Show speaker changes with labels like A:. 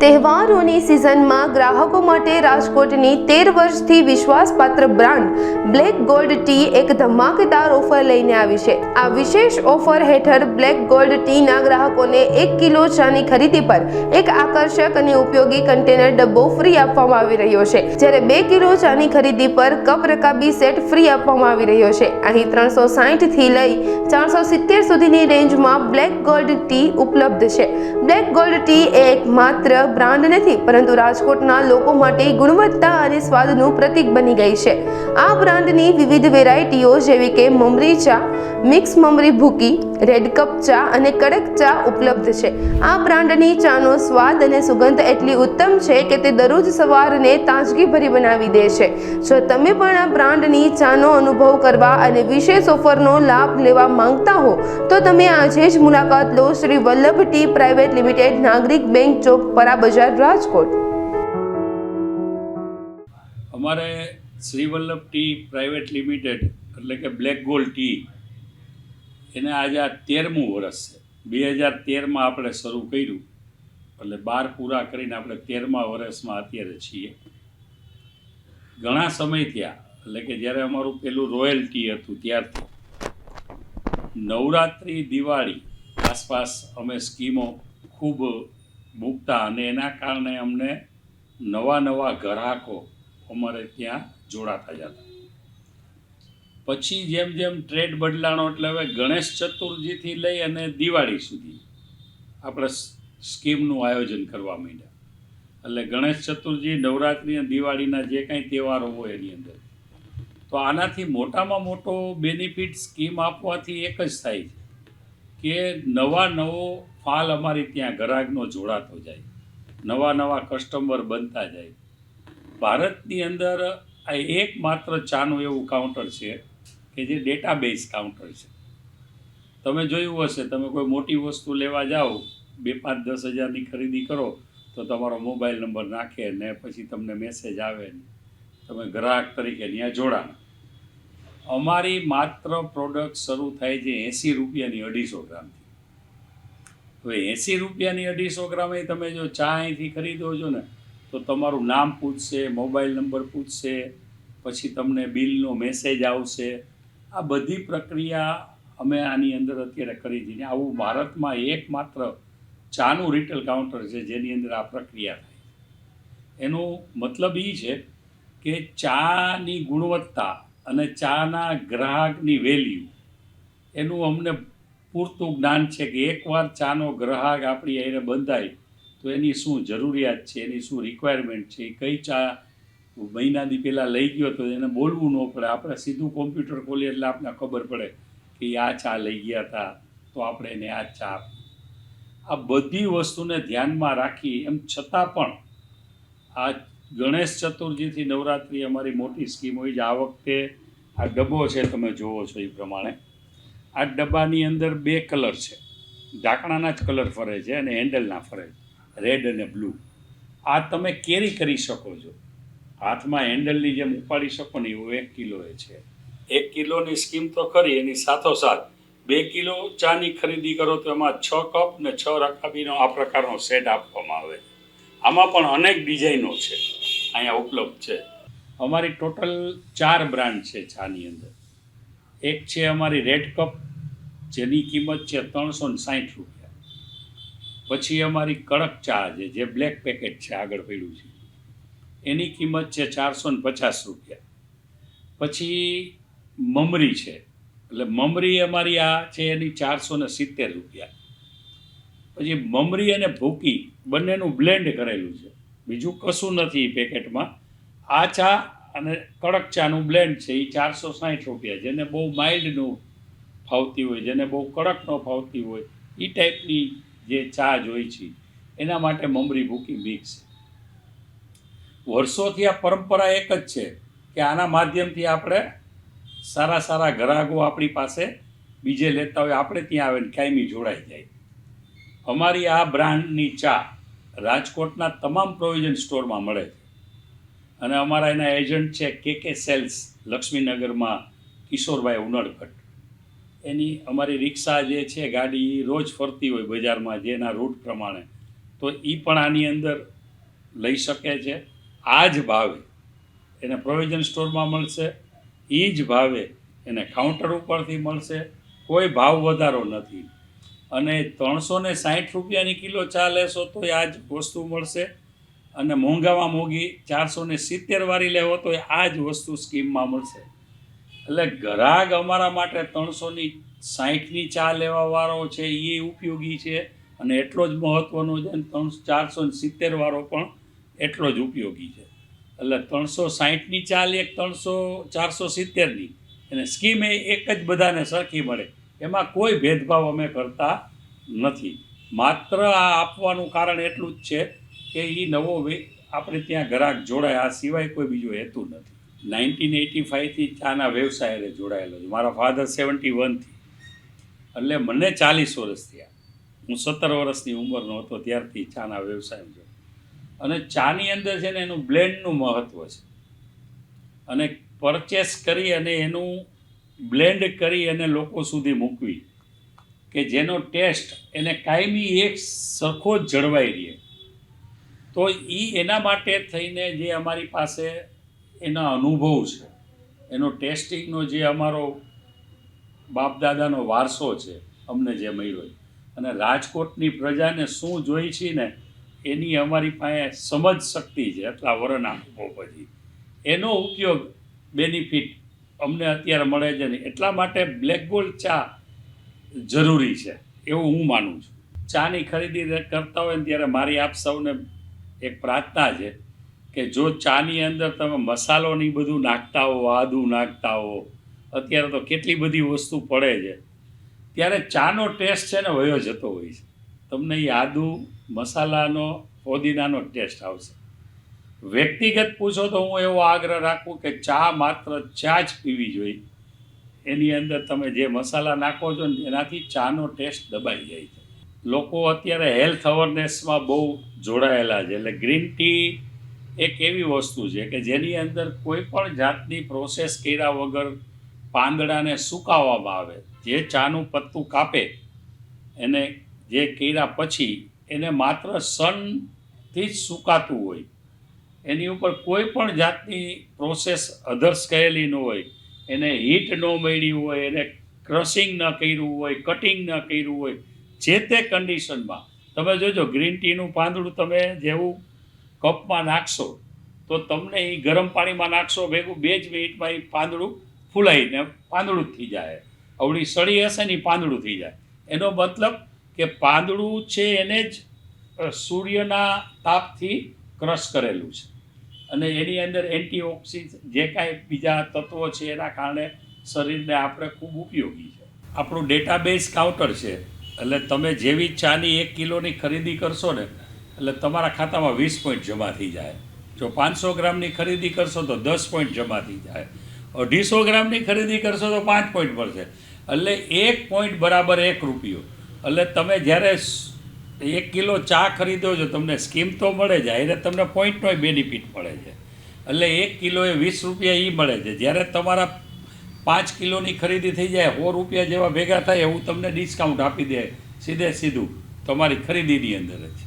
A: તહેવારોની સિઝનમાં ગ્રાહકો માટે રાજકોટની 13 વર્ષથી વિશ્વાસપાત્ર બ્રાન્ડ બ્લેક ગોલ્ડ ટી એક ધમાકેદાર ઓફર લઈને આવી છે। આ વિશેષ ઓફર હેઠળ બ્લેક ગોલ્ડ ટીના ગ્રાહકોને 1 કિલો ચાની ખરીદી પર એક આકર્ષક અને ઉપયોગી કન્ટેનર ડબ્બો ફ્રી આપવામાં આવી રહ્યો છે, જ્યારે 2 કિલો ચાની ખરીદી પર કપ રકાબી સેટ ફ્રી આપવામાં આવી રહ્યો છે। અહીં 360 થી લઈ 470 સુધીની રેન્જમાં બ્લેક ગોલ્ડ ટી ઉપલબ્ધ છે। બ્લેક ગોલ્ડ ટી એ એકમાત્ર બ્રાન્ડ નથી, પરંતુ રાજકોટના લોકો માટે ગુણવત્તા અને સ્વાદનું પ્રતીક બની ગઈ છે। આ બ્રાન્ડની વિવિધ વેરાયટીઓ જેવી કે મમરી ચા, મિક્સ મમરી ભૂકી, રેડ કપ ચા અને કડક ચા ઉપલબ્ધ છે। આ બ્રાન્ડની ચાનો સ્વાદ અને સુગંધ એટલી ઉત્તમ છે કે તે દરરોજ સવારને તાજગીભરી બનાવી દે છે। જો તમે પણ આ બ્રાન્ડની ચાનો અનુભવ કરવા અને વિશેષ ઓફરનો લાભ લેવા માંગતા હો તો તમે આજે જ મુલાકાત લો Shri Vallabh tea private limited, Nagarik bank ચોક, પરા બજાર, રાજકોટ।
B: અમારે Shri Vallabh tea private limited એટલે કે બ્લેક ગોલ્ડ ટી એને આજે આ 13મું વર્ષ છે। 2013માં આપણે શરૂ કર્યું એટલે 12 પૂરા કરીને આપણે 13મા વર્ષમાં અત્યારે છીએ। ઘણા સમય થયા એટલે કે જ્યારે અમારું પેલું રોયલ ટી હતું ત્યારથી નવરાત્રિ, દિવાળી આસપાસ અમે સ્કીમો ખૂબ મૂકતા અને એના કારણે અમને નવા ગ્રાહકો અમારે ત્યાં જોડાતા જતા। પછી જેમ જેમ ટ્રેડ બદલાણો એટલે હવે ગણેશ ચતુર્થીથી લઈ અને દિવાળી સુધી આપણે સ્કીમનું આયોજન કરવા માંડ્યા। એટલે ગણેશ ચતુર્થી, નવરાત્રિ અને દિવાળીના જે કાંઈ તહેવારો હોય એની અંદર તો આનાથી મોટામાં મોટો બેનિફિટ સ્કીમ આપવાથી એક જ થાય છે કે નવો ફાલ અમારી ત્યાં ગ્રાહકનો જોડાતો જાય, નવા કસ્ટમર બનતા જાય। ભારતની અંદર આ એકમાત્ર ચાનું એવું કાઉન્ટર છે કે જે ડેટાબેઝ કાઉન્ટર છે। તમે જોયું હશે, તમે કોઈ મોટી વસ્તુ લેવા જાઓ, 2, 5, 10 હજારની ખરીદી કરો તો તમારો મોબાઈલ નંબર નાખે ને પછી તમને મેસેજ આવે ને તમે ગ્રાહક તરીકે ત્યાં જોડાણ। અમારી માત્ર પ્રોડક્ટ શરૂ થાય છે 80 રૂપિયાની 250 ગ્રામથી। હવે 80 રૂપિયાની 250 ગ્રામ એ તમે જો ચા અહીંથી ખરીદો છો ને તો તમારું નામ પૂછશે, મોબાઈલ નંબર પૂછશે, પછી તમને બિલનો મેસેજ આવશે। આ બધી પ્રક્રિયા અમે આની અંદર અત્યારે કરી છે। આવું ભારતમાં એકમાત્ર ચાનું રિટેલ કાઉન્ટર છે જેની અંદર આ પ્રક્રિયા થાય। એનો મતલબ એ છે કે ચાની ગુણવત્તા અને ચાના ગ્રાહકની વેલ્યુ એનું અમને પૂરતું જ્ઞાન છે કે એકવાર ચાનો ગ્રાહક આપણી હારે બંધાય તો એની શું જરૂરિયાત છે, એની શું રિક્વાયરમેન્ટ છે, કઈ ચા મહિનાથી પહેલાં લઈ ગયો તો એને બોલવું ન પડે, આપણે સીધું કોમ્પ્યુટર ખોલીએ એટલે આપણને ખબર પડે કે આ ચા લઈ ગયા હતા તો આપણે એને આ ચા આપી। આ બધી વસ્તુને ધ્યાનમાં રાખી એમ છતાં પણ આ ગણેશ ચતુર્થીથી નવરાત્રિ અમારી મોટી સ્કીમ હોય છે। આ વખતે આ ડબ્બો છે, તમે જુઓ છો એ પ્રમાણે આ ડબ્બાની અંદર 2 કલર છે, ઢાંકણાના જ કલર ફરે છે અને હેન્ડલના ફરે છે, રેડ અને બ્લુ। આ તમે કેરી કરી શકો છો, હાથમાં હેન્ડલની જેમ ઉપાડી શકો ને એવું 1 કિલો એ છે। 1 કિલોની સ્કીમ તો ખરી, એની સાથોસાથ 2 કિલો ચાની ખરીદી કરો તો એમાં 6 કપ ને 6 રકાબીનો આ પ્રકારનો સેટ આપવામાં આવે। આમાં પણ અનેક ડિઝાઇનો છે અહીંયા ઉપલબ્ધ છે। અમારી ટોટલ 4 બ્રાન્ડ છે ચાની અંદર। એક છે અમારી રેડ કપ જેની કિંમત છે 360 રૂપિયા। પછી અમારી કડક ચા છે જે બ્લેક પેકેટ છે આગળ પડ્યું છે, એની કિંમત છે 450 રૂપિયા। પછી મમરી છે, એટલે મમરી અમારી આ છે એની 470 રૂપિયા। પછી મમરી અને ભૂકી બંનેનું બ્લેન્ડ કરેલું છે, બીજું કશું નથી પેકેટમાં। આ ચા અને કડક ચાનું બ્લેન્ડ છે એ 460 રૂપિયા। જેને બહુ માઇલ્ડનું ફાવતી હોય, જેને બહુ કડક ન ફાવતી હોય એ ટાઈપની જે ચા જોઈ છે એના માટે મમરી ભૂકી મિક્સ। વર્ષોથી આ પરંપરા એક જ છે કે આના માધ્યમથી આપણે સારા ગ્રાહકો આપણી પાસે બીજે લેતા હોય, આપણે ત્યાં આવીને કાયમી જોડાઈ જાય। અમારી આ બ્રાન્ડની ચા રાજકોટના તમામ પ્રોવિઝન સ્ટોરમાં મળે છે અને અમારા એના એજન્ટ છે કે સેલ્સ, લક્ષ્મીનગરમાં, કિશોરભાઈ ઉનડકટ। એની અમારી રિક્ષા જે છે ગાડી રોજ ફરતી હોય બજારમાં જેના રૂટ પ્રમાણે, તો એ પણ આની અંદર લઈ શકે છે. આ જ ભાવે એને પ્રોવિઝન સ્ટોરમાં મળશે, એ જ ભાવે એને કાઉન્ટર ઉપરથી મળશે. કોઈ ભાવ વધારો નથી. અને 360 રૂપિયાની કિલો ચા લેશો તો આ જ વસ્તુ મળશે. અને મોંઘામાં મોંઘી 470 વાળી લેવો તો આ જ વસ્તુ સ્કીમમાં મળશે. એટલે ગ્રાહક અમારા માટે 360ની ચા લેવાવાળો છે એ ઉપયોગી છે, અને એટલો જ મહત્ત્વનો છે. 470 વાળો પણ એટલો જ ઉપયોગી છે. એટલે 360ની ચા લે, 470ની, અને સ્કીમ એ એક જ બધાને સરખી મળે. એમાં કોઈ ભેદભાવ અમે કરતા નથી. માત્ર આ આપવાનું કારણ એટલું જ છે કે એ નવો આપણે ત્યાં ગ્રાહક જોડાય, આ સિવાય કોઈ બીજો હેતુ નથી. 1985થી ચાના વ્યવસાય જોડાયેલો છું. મારા ફાધર 71થી, એટલે મને 40 વર્ષ થયા. હું 17 વર્ષની ઉંમરનો હતો ત્યારથી ચાના વ્યવસાય છે. અને ચાની અંદર છે ને એનું બ્લેન્ડનું મહત્ત્વ છે. અને પરચેસ કરી અને એનું બ્લેન્ડ કરી અને લોકો સુધી મૂકવી કે જેનો ટેસ્ટ એને કાયમી એક સરખો જ જળવાઈ રહે. તો એના માટે થઈને જે અમારી પાસે એના અનુભવ છે, એનો ટેસ્ટિંગનો જે અમારો બાપદાદાનો વારસો છે અમને જે મળ્યો, અને રાજકોટની પ્રજાને શું જોઈ છે ને એની અમારી પાસે સમજ શક્તિ છે એટલા વર્ષના અનુભવ પછી, એનો ઉપયોગ બેનિફિટ અમને અત્યારે મળે છે ને એટલા માટે બ્લેક ગોલ્ડ ચા જરૂરી છે એવું હું માનું છું. ચાની ખરીદી કરતા હોય ને ત્યારે મારી આપ સૌને એક પ્રાર્થના છે કે જો ચાની અંદર તમે મસાલો ને બધું નાખતા હો, આદું નાખતા હો, અત્યારે તો કેટલી બધી વસ્તુ પડે છે, ત્યારે ચાનો ટેસ્ટ છે ને વયો જતો હોય છે. તમને એ આદુ મસાલાનો ફોદીનાનો ટેસ્ટ આવશે. વ્યક્તિગત પૂછો તો હું એવો આગ્રહ રાખું કે ચા માત્ર ચા જ પીવી જોઈએ. એની અંદર તમે જે મસાલા નાખો છો ને એનાથી ચાનો ટેસ્ટ દબાઈ જાય છે. લોકો અત્યારે હેલ્થ અવેરનેસમાં બહુ જોડાયેલા છે. એટલે ગ્રીન ટી એક એવી વસ્તુ છે કે જેની અંદર કોઈ પણ જાતની પ્રોસેસ કર્યા વગર પાંદડાને સુકાવવામાં આવે. જે ચાનું પત્તું કાપે એને જે કર્યા પછી એને માત્ર સનથી જ સુકાતું હોય, એની ઉપર કોઈ પણ જાતની પ્રોસેસ અધર્સ કરેલી ન હોય, એને હીટ ન મળી હોય, એને ક્રશિંગ ન કર્યું હોય, કટિંગ ન કર્યું હોય, જે તે કન્ડિશનમાં તમે જોજો ગ્રીન ટીનું પાંદડું તમે જેવું કપમાં નાખશો તો તમને એ ગરમ પાણીમાં નાખશો ભેગું 2 જ મિનિટમાં એ પાંદડું ફૂલાઈને પાંદડું જ થઈ જાય. અવળી સળી હશે ને એ પાંદડું થઈ જાય. એનો મતલબ કે પાંદડું છે એને જ સૂર્યના તાપથી ક્રશ કરેલું છે, અને એની અંદર એન્ટીઓક્સિડન્ટ જે કાંઈ બીજા તત્વો છે એના કારણે શરીરને આપણે ખૂબ ઉપયોગી છે. આપણું ડેટાબેઝ કાઉન્ટર છે. એટલે તમે જેવી ચાની 1 કિલોની ખરીદી કરશો ને એટલે તમારા ખાતામાં 20 પોઈન્ટ જમા થઈ જાય. જો 500 ગ્રામની ખરીદી કરશો તો 10 પોઈન્ટ જમા થઈ જાય. 250 ગ્રામની ખરીદી કરશો તો 5 પોઈન્ટ મળશે. એટલે 1 પોઈન્ટ બરાબર 1 રૂપિયો. એટલે તમે જ્યારે 1 કિલો ચા ખરીદો છો તમને સ્કીમ તો મળે છે, એટલે તમને પોઈન્ટનો બેનિફિટ મળે છે. એટલે 1 કિલોએ 20 રૂપિયા એ મળે છે. જ્યારે તમારા 5 કિલોની ખરીદી થઈ જાય 100 રૂપિયા જેવા ભેગા થાય એવું તમને ડિસ્કાઉન્ટ આપી દે સીધે સીધું તમારી ખરીદીની અંદર જ.